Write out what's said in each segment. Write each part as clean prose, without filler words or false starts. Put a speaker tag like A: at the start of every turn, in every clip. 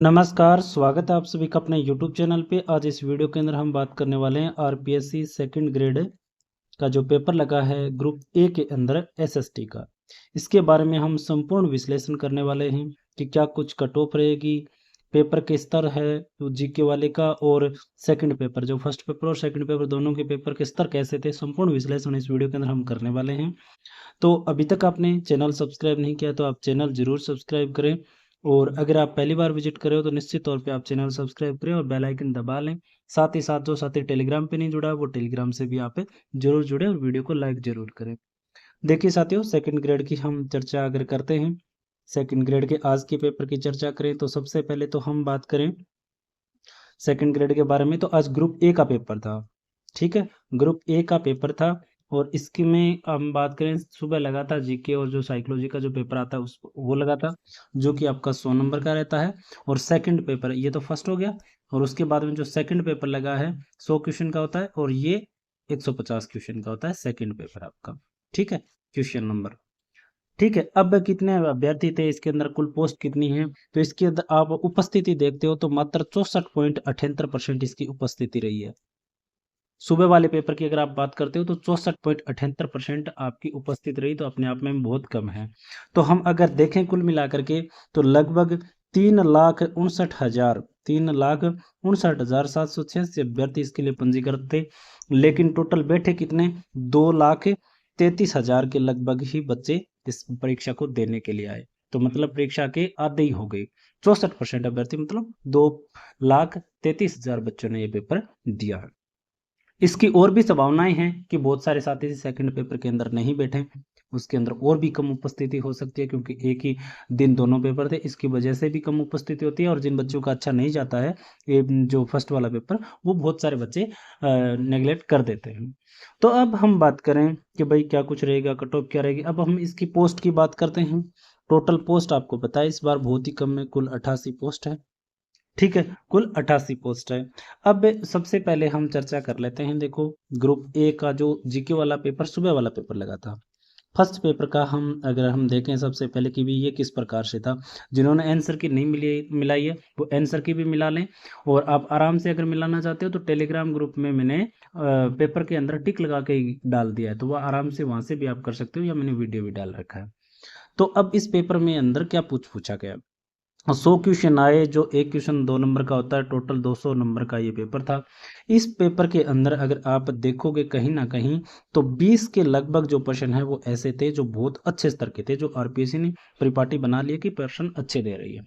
A: नमस्कार, स्वागत है आप सभी का अपने यूट्यूब चैनल पे। आज इस वीडियो के अंदर हम बात करने वाले हैं आरपीएससी सेकंड ग्रेड का जो पेपर लगा है ग्रुप ए के अंदर एसएसटी का। इसके बारे में हम संपूर्ण विश्लेषण करने वाले हैं कि क्या कुछ कट ऑफ रहेगी, पेपर के स्तर है तो जीके वाले का, और सेकंड पेपर जो फर्स्ट पेपर और सेकंड पेपर दोनों के पेपर के स्तर कैसे थे, संपूर्ण विश्लेषण इस वीडियो के अंदर हम करने वाले हैं। तो अभी तक आपने चैनल सब्सक्राइब नहीं किया तो आप चैनल जरूर सब्सक्राइब करें, और अगर आप पहली बार विजिट कर रहे हो तो निश्चित तौर पे आप चैनल सब्सक्राइब करें और बेल आइकन दबा लें। साथ ही साथ जो साथी टेलीग्राम पे नहीं जुड़ा है वो टेलीग्राम से भी आप जरूर जुड़े और वीडियो को लाइक जरूर करें। देखिए साथियों, सेकंड ग्रेड की हम चर्चा अगर करते हैं, सेकंड ग्रेड के आज के पेपर की चर्चा करें तो सबसे पहले तो हम बात करें सेकंड ग्रेड के बारे में। तो आज ग्रुप ए का पेपर था, ठीक है, ग्रुप ए का पेपर था। और इसकी में हम बात करें, सुबह लगा था जीके और जो साइकोलॉजी का जो पेपर आता है उस वो लगा था, जो कि आपका 100 नंबर का रहता है। और सेकंड पेपर ये तो फर्स्ट हो गया, और उसके बाद में जो सेकंड पेपर लगा है 100 क्वेश्चन का होता है, और ये 150 क्वेश्चन का होता है सेकंड पेपर आपका, ठीक है, क्वेश्चन नंबर। ठीक है, अब कितने अभ्यर्थी थे इसके अंदर, कुल पोस्ट कितनी है, तो इसके अंदर आप उपस्थिति देखते हो तो मात्र 64.78% इसकी उपस्थिति रही है। सुबह वाले पेपर की अगर आप बात करते हो तो 64.78% आपकी उपस्थिति रही, तो अपने आप में बहुत कम है। तो हम अगर देखें कुल मिलाकर के तो लगभग 3,59,786 अभ्यर्थी इसके लिए पंजीकृत थे, लेकिन टोटल बैठे कितने, 2,33,000 के लगभग ही बच्चे इस परीक्षा को देने के लिए आए। तो मतलब परीक्षा के आधे ही हो गए, 64% अभ्यर्थी, मतलब 2,33,000 बच्चों ने ये पेपर दिया है। इसकी और भी संभावनाएं हैं कि बहुत सारे साथी सेकंड पेपर के अंदर नहीं बैठे, उसके अंदर और भी कम उपस्थिति हो सकती है, क्योंकि एक ही दिन दोनों पेपर थे, इसकी वजह से भी कम उपस्थिति होती है। और जिन बच्चों का अच्छा नहीं जाता है ये जो फर्स्ट वाला पेपर, वो बहुत सारे बच्चे नेग्लेक्ट कर देते हैं। तो अब हम बात करें कि भाई क्या कुछ रहेगा, कट ऑफ क्या रहेगी। अब हम इसकी पोस्ट की बात करते हैं। टोटल पोस्ट आपको पता है इस बार बहुत ही कम है, कुल 88 पोस्ट है, ठीक है, कुल 88 पोस्ट है। अब सबसे पहले हम चर्चा कर लेते हैं। देखो, ग्रुप ए का जो जीके वाला पेपर सुबह वाला पेपर लगा था, फर्स्ट पेपर का हम अगर हम देखें सबसे पहले कि भी ये किस प्रकार से था। जिन्होंने आंसर की नहीं मिलाई है वो आंसर की भी मिला लें, और आप आराम से अगर मिलाना चाहते हो तो टेलीग्राम ग्रुप में मैंने पेपर के अंदर टिक लगा के डाल दिया है, तो वह आराम से वहां से भी आप कर सकते हो, या मैंने वीडियो भी डाल रखा है। तो अब इस पेपर में अंदर क्या पूछा गया, 100 क्वेश्चन आए, जो एक क्वेश्चन 2 नंबर का होता है, टोटल 200 नंबर का ये पेपर था। इस पेपर के अंदर अगर आप देखोगे कहीं ना कहीं तो 20 के लगभग जो प्रश्न है वो ऐसे थे जो बहुत अच्छे स्तर के थे, जो आरपीएससी ने परिपाटी बना लिया कि प्रश्न अच्छे दे रही है,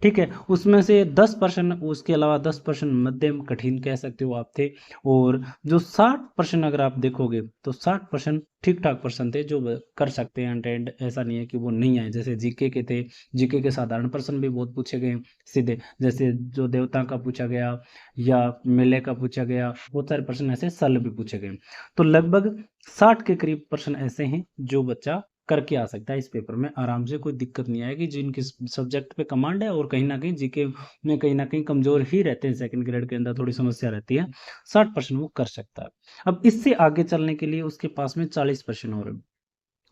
A: ठीक है। उसमें से 10%, उसके अलावा 10% मध्यम कठिन कह सकते हो आप थे, और जो 60% अगर आप देखोगे तो 60% ठीक ठाक प्रश्न थे जो कर सकते हैं अटेंड, ऐसा नहीं है कि वो नहीं आए। जैसे जीके के थे, जीके के साधारण प्रश्न भी बहुत पूछे गए सीधे, जैसे जो देवता का पूछा गया या मेले का पूछा गया, बहुत सारे प्रश्न ऐसे सरल भी पूछे गए। तो लगभग 60 के करीब प्रश्न ऐसे हैं जो बच्चा करके आ सकता है इस पेपर में आराम से, कोई दिक्कत नहीं आएगी। जिनकी सब्जेक्ट पे कमांड है और कहीं ना कहीं जीके में कहीं ना कहीं कमजोर ही रहते हैं, सेकंड ग्रेड के अंदर थोड़ी समस्या रहती है, 60% वो कर सकता है। अब इससे आगे चलने के लिए उसके पास में 40% और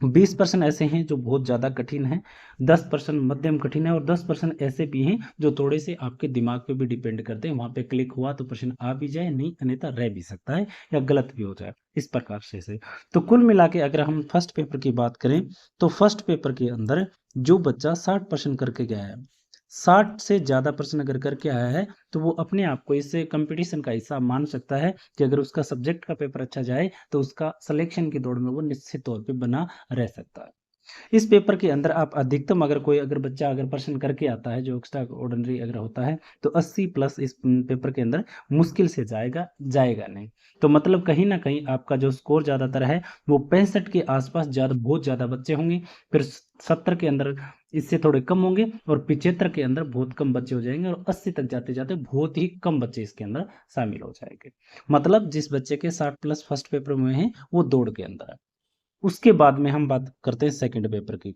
A: 20% ऐसे हैं जो बहुत ज़्यादा कठिन है, 10% मध्यम कठिन है, और 10% ऐसे भी हैं जो थोड़े से आपके दिमाग पे भी डिपेंड करते हैं। वहां पे क्लिक हुआ तो प्रश्न आ भी जाए, नहीं अन्यथा रह भी सकता है या गलत भी हो जाए, इस प्रकार से। तो कुल मिला के अगर हम फर्स्ट पेपर की बात करें तो फर्स्ट पेपर के अंदर जो बच्चा 60% करके गया है, 60 से ज़्यादा प्रश्न अगर करके आया है, तो वो अपने आप को इस कंपटीशन का हिस्सा मान सकता है कि अगर उसका सब्जेक्ट का पेपर अच्छा जाए तो उसका सिलेक्शन की दौड़ में वो निश्चित तौर पे बना रह सकता है। इस पेपर के अंदर आप अधिकतम अगर कोई अगर बच्चा अगर प्रश्न करके आता है जो एक्स्ट्रा ऑर्डिनरी अगर होता है, तो 80 प्लस इस पेपर के अंदर मुश्किल से जाएगा नहीं। तो मतलब कहीं ना कहीं आपका जो स्कोर ज़्यादातर है वो 65 के आसपास, ज़्यादा बहुत ज़्यादा बच्चे होंगे, फिर 70 के अंदर इससे थोड़े कम होंगे, और 75 के अंदर बहुत कम बच्चे हो जाएंगे, और 80 तक जाते जाते बहुत ही कम बच्चे इसके अंदर शामिल हो जाएंगे। मतलब जिस बच्चे के 60 प्लस फर्स्ट पेपर में हैं वो दौड़ के अंदर है। उसके बाद में हम बात करते हैं सेकंड पेपर की।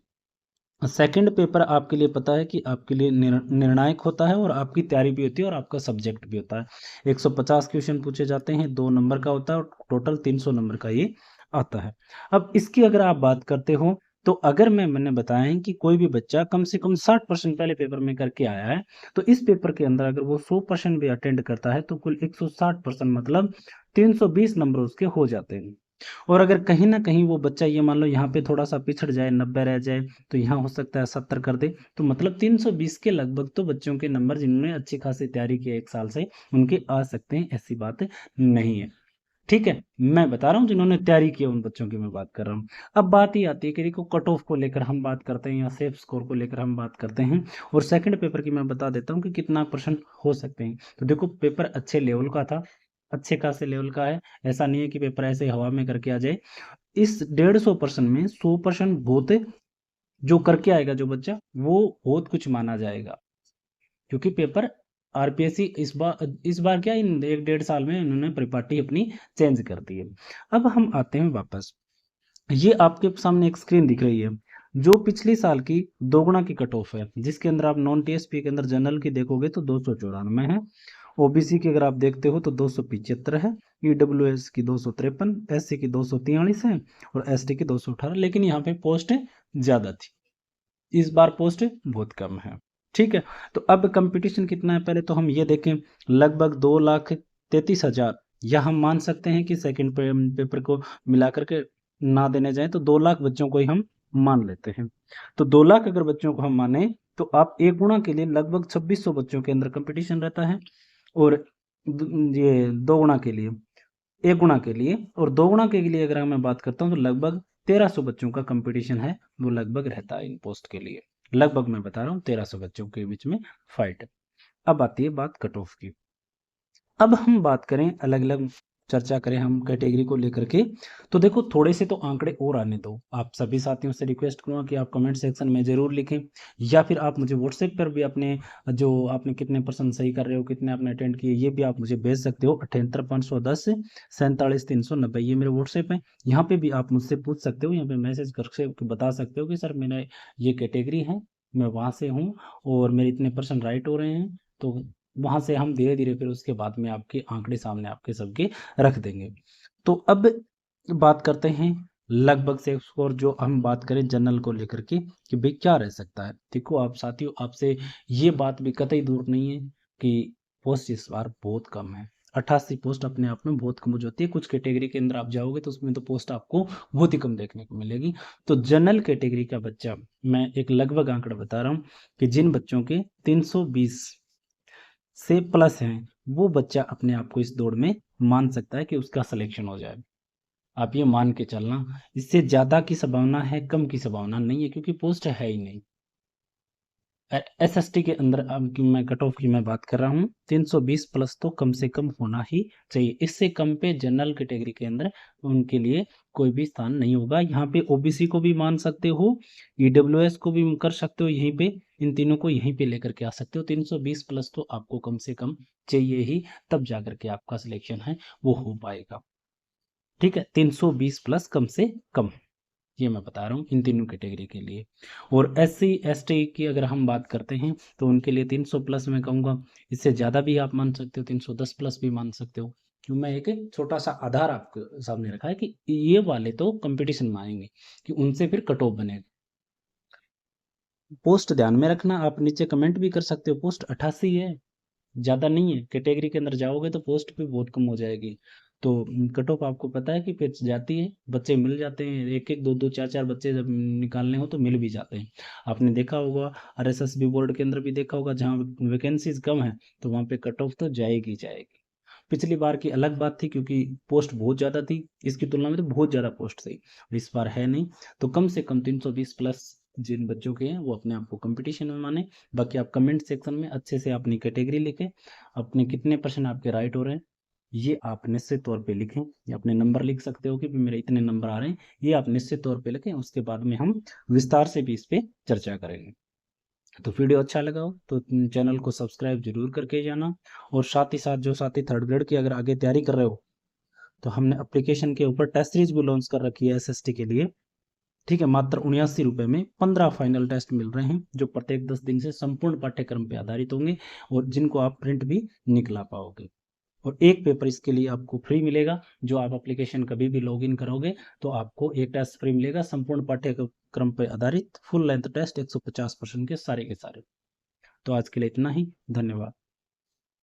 A: सेकंड पेपर आपके लिए पता है कि आपके लिए निर्णायक होता है, और आपकी तैयारी भी होती है, और आपका सब्जेक्ट भी होता है। 150 क्वेश्चन पूछे जाते हैं, 2 नंबर का होता है, और टोटल 300 नंबर का ये आता है। अब इसकी अगर आप बात करते हो तो अगर मैंने बताया है कि कोई भी बच्चा कम से कम 60% पहले पेपर में करके आया है, तो इस पेपर के अंदर अगर वो 100% भी अटेंड करता है तो कुल 160% मतलब 320 नंबर उसके हो जाते हैं। और अगर कहीं ना कहीं वो बच्चा ये मान लो यहाँ पे थोड़ा सा पिछड़ जाए, 90 रह जाए, तो यहाँ हो सकता है 70 कर दे, तो मतलब 320 के लगभग तो बच्चों के नंबर जिन्होंने अच्छी खासी तैयारी की 1 साल से उनके आ सकते हैं, ऐसी बात नहीं है। ठीक है, मैं बता रहा हूँ जिन्होंने तैयारी की है उन बच्चों की मैं बात कर रहा हूँ। अब बात ही आती है कि देखो कट ऑफ को लेकर हम बात करते हैं या सेफ स्कोर को लेकर हम बात करते हैं, और सेकंड पेपर की मैं बता देता हूँ कि कितना परसेंट हो सकते हैं। तो देखो पेपर अच्छे लेवल का था, अच्छे खासे लेवल का है, ऐसा नहीं है कि पेपर ऐसे हवा में करके आ जाए। इस 150% में 100% बहुत जो करके आएगा जो बच्चा, वो बहुत कुछ माना जाएगा, क्योंकि पेपर आरपीएससी इस बार क्या इन 1 डेढ़ साल में उन्होंने परिपाटी अपनी चेंज कर दी है। अब हम आते हैं वापस, ये आपके सामने एक स्क्रीन दिख रही है जो पिछले साल की दोगुना की कट ऑफ है, जिसके अंदर आप नॉन टीएसपी के अंदर जनरल की देखोगे तो 294 है, ओबीसी की अगर आप देखते हो तो 275 है, ईडब्ल्यूएस की 253, एससी की 243 है, और एसटी की 218, लेकिन यहाँ पे पोस्ट ज्यादा थी, इस बार पोस्ट बहुत कम है। ठीक है, तो अब कंपटीशन कितना है पहले तो हम ये देखें, लगभग 2,33,000, या हम मान सकते हैं कि सेकंड पेपर को मिला करके ना देने जाए तो 2 लाख बच्चों को ही हम मान लेते हैं। तो 2 लाख अगर बच्चों को हम माने तो आप एक गुणा के लिए लगभग 2600 बच्चों के अंदर कंपटीशन रहता है, और ये 2 गुणा के लिए, 1 गुणा के लिए और 2 गुणा के लिए अगर मैं बात करता हूँ तो लगभग 1300 बच्चों का कंपटीशन है, वो लगभग रहता है इन पोस्ट के लिए, लगभग मैं बता रहा हूँ 1300 बच्चों के बीच में फाइट है। अब आती है बात कट ऑफ की। अब हम बात करें अलग अलग, चर्चा करें हम कैटेगरी को लेकर के, तो देखो थोड़े से तो आंकड़े और आने दो। आप सभी साथियों से रिक्वेस्ट करूंगा कि आप कमेंट सेक्शन में जरूर लिखें, या फिर आप मुझे व्हाट्सएप पर भी अपने जो आपने कितने परसेंट सही कर रहे हो, कितने आपने अटेंड किए, ये भी आप मुझे भेज सकते हो। 78 510 47 390 ये मेरे व्हाट्सएप है, यहाँ पे भी आप मुझसे पूछ सकते हो, यहाँ पे मैसेज करके बता सकते हो कि सर मेरा ये कैटेगरी है, मैं वहाँ से हूँ और मेरे इतने परसेंट राइट हो रहे हैं। तो वहां से हम धीरे धीरे फिर उसके बाद में आपके आंकड़े सामने आपके सबके रख देंगे। तो अब बात करते हैं लगभग से स्कोर, जो हम बात करें जनरल को लेकर के कि भाई क्या रह सकता है। देखो आप साथियों, आपसे ये बात भी कतई दूर नहीं है कि पोस्ट इस बार बहुत कम है। 88 पोस्ट अपने आप में बहुत कम हो जाती है। कुछ कैटेगरी के अंदर आप जाओगे तो उसमें तो पोस्ट आपको बहुत ही कम देखने को मिलेगी। तो जनरल कैटेगरी का बच्चा, मैं एक लगभग आंकड़ा बता रहा हूँ कि जिन बच्चों के 320 से प्लस हैं, वो बच्चा अपने आप को इस दौड़ में मान सकता है कि उसका सिलेक्शन हो जाए। आप ये मान के चलना, इससे ज्यादा की संभावना है, कम की संभावना नहीं है, क्योंकि पोस्ट है ही नहीं। एसएसटी के अंदर अब की मैं कट ऑफ की मैं बात कर रहा हूँ, 320 प्लस तो कम से कम होना ही चाहिए। इससे कम पे जनरल कैटेगरी के अंदर उनके लिए कोई भी स्थान नहीं होगा। यहाँ पे ओबीसी को भी मान सकते हो, ईडब्ल्यूएस को भी कर सकते हो, यहीं पे इन तीनों को यहीं पे लेकर के आ सकते हो। 320 प्लस तो आपको कम से कम चाहिए ही, तब जाकर के आपका सिलेक्शन है वो हो पाएगा। ठीक है, 320 प्लस कम से कम, ये मैं बता रहा हूँ इन तीनों कैटेगरी के लिए। और एससी एसटी की अगर हम बात करते हैं तो उनके लिए 300 प्लस मैं कहूँगा, इससे ज़्यादा भी आप मान सकते हो, 310 प्लस भी मान सकते हो। क्यों, मैं एक छोटा सा आधार आपके सामने रखा है कि ये वाले तो कंपटीशन में आएंगे, कि उनसे फिर कट ऑफ बनेगा। पोस्ट ध्यान में रखना, आप नीचे कमेंट भी कर सकते हो, पोस्ट 88 है, ज़्यादा नहीं है। कैटेगरी के अंदर जाओगे तो पोस्ट भी बहुत कम हो जाएगी। तो कट ऑफ आपको पता है कि फिर जाती है, बच्चे मिल जाते हैं, एक एक दो दो चार चार बच्चे जब निकालने हो तो मिल भी जाते हैं। आपने देखा होगा आरएसएसबी बोर्ड के अंदर भी देखा होगा, जहाँ वैकेंसीज कम है तो वहाँ पे कट ऑफ तो जाएगी जाएगी। पिछली बार की अलग बात थी, क्योंकि पोस्ट बहुत ज़्यादा थी, इसकी तुलना में तो बहुत ज़्यादा पोस्ट थी, इस बार है नहीं। तो कम से कम 320 प्लस जिन बच्चों के हैं वो अपने आप को कंपटीशन में माने। बाकी आप कमेंट सेक्शन में अच्छे से अपनी कैटेगरी लिखें, अपने कितने परसेंट आपके राइट हो रहे हैं ये आप निश्चित तौर पे लिखें, या अपने नंबर लिख सकते हो कि भी मेरे इतने नंबर आ रहे हैं, ये आप निश्चित तौर पे लिखें। उसके बाद में हम विस्तार से भी इस पे चर्चा करेंगे। तो वीडियो अच्छा लगा हो तो चैनल को सब्सक्राइब जरूर करके जाना। और साथ ही साथ जो साथी थर्ड ग्रेड की अगर आगे तैयारी कर रहे हो, तो हमने एप्लीकेशन के ऊपर टेस्ट सीरीज भी लॉन्च कर रखी है एसएसटी के लिए। ठीक है, मात्र 79 रुपये में 15 फाइनल टेस्ट मिल रहे हैं, जो प्रत्येक 10 दिन से संपूर्ण पाठ्यक्रम पे आधारित होंगे और जिनको आप प्रिंट भी निकला पाओगे। और एक पेपर इसके लिए आपको फ्री मिलेगा। जो आप एप्लीकेशन कभी भी लॉगिन करोगे तो आपको एक टेस्ट फ्री मिलेगा, संपूर्ण पाठ्यक्रम पर आधारित फुल लेंथ टेस्ट 150% के सारे। तो आज के लिए इतना ही, धन्यवाद।